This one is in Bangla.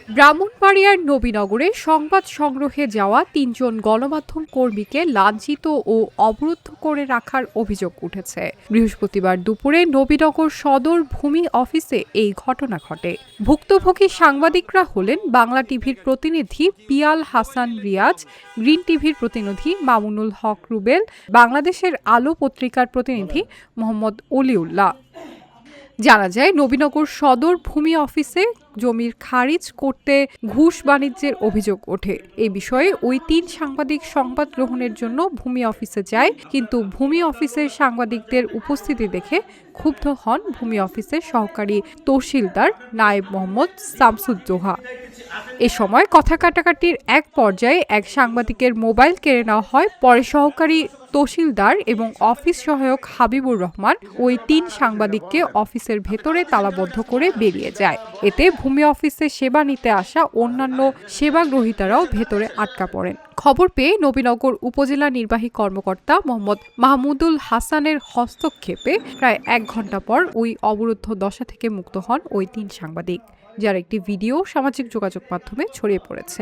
ব্রাহ্মণবাড়িয়ার নবীনগরে সংবাদ সংগ্রহে যাওয়া ৩ জন গণমাধ্যম কর্মীকে লাঞ্ছিত ও অবরুদ্ধ করে রাখার অভিযোগ উঠেছে। বৃহস্পতিবার দুপুরে নবীনগর সদর ভূমি অফিসে এই ঘটনা ঘটে। ভুক্তভোগী সাংবাদিকরা হলেন বাংলা টিভির প্রতিনিধি পিয়াল হাসান রিয়াজ, গ্রিন টিভির প্রতিনিধি মামুনুল হক রুবেল, বাংলাদেশের আলো পত্রিকার প্রতিনিধি মোহাম্মদ অলিউল্লাহ। জানা যায়, নবীনগর সদর ভূমি অফিসে জমির খারিজ করতে ঘুষ বাণিজ্যের অভিযোগ ওঠে। এই বিষয়ে ওই ৩ সাংবাদিক সংবাদ গ্রহণের জন্য ভূমি অফিসে যায়, কিন্তু ভূমি অফিসের সাংবাদিকদের উপস্থিতি দেখে ক্ষুব্ধ হন ভূমি অফিসের সহকারী তহসিলদার নায়েব মোহাম্মদ শামসুজ্জোহা। এ সময় কথা কাটাকাটির এক পর্যায়ে এক সাংবাদিকের মোবাইল কেড়ে নেওয়া হয়। পরে সহকারী তহসিলদার এবং অফিস সহায়ক হাবিবুর রহমান ওই ৩ সাংবাদিককে অফিসের ভেতরে তালাবদ্ধ করে বেরিয়ে যায়। এতে ভূমি অফিসে সেবা নিতে আসা অন্যান্য সেবাগ্রহীতারাও ভেতরে আটকা পড়েন। খবর পেয়ে নবীনগর উপজেলা নির্বাহী কর্মকর্তা মোহাম্মদ মাহমুদুল হাসানের হস্তক্ষেপে প্রায় ১ ঘণ্টা পর ওই অবরুদ্ধ দশা থেকে মুক্ত হন ওই ৩ সাংবাদিক, যার একটি ভিডিও সামাজিক যোগাযোগ মাধ্যমে ছড়িয়ে পড়েছে।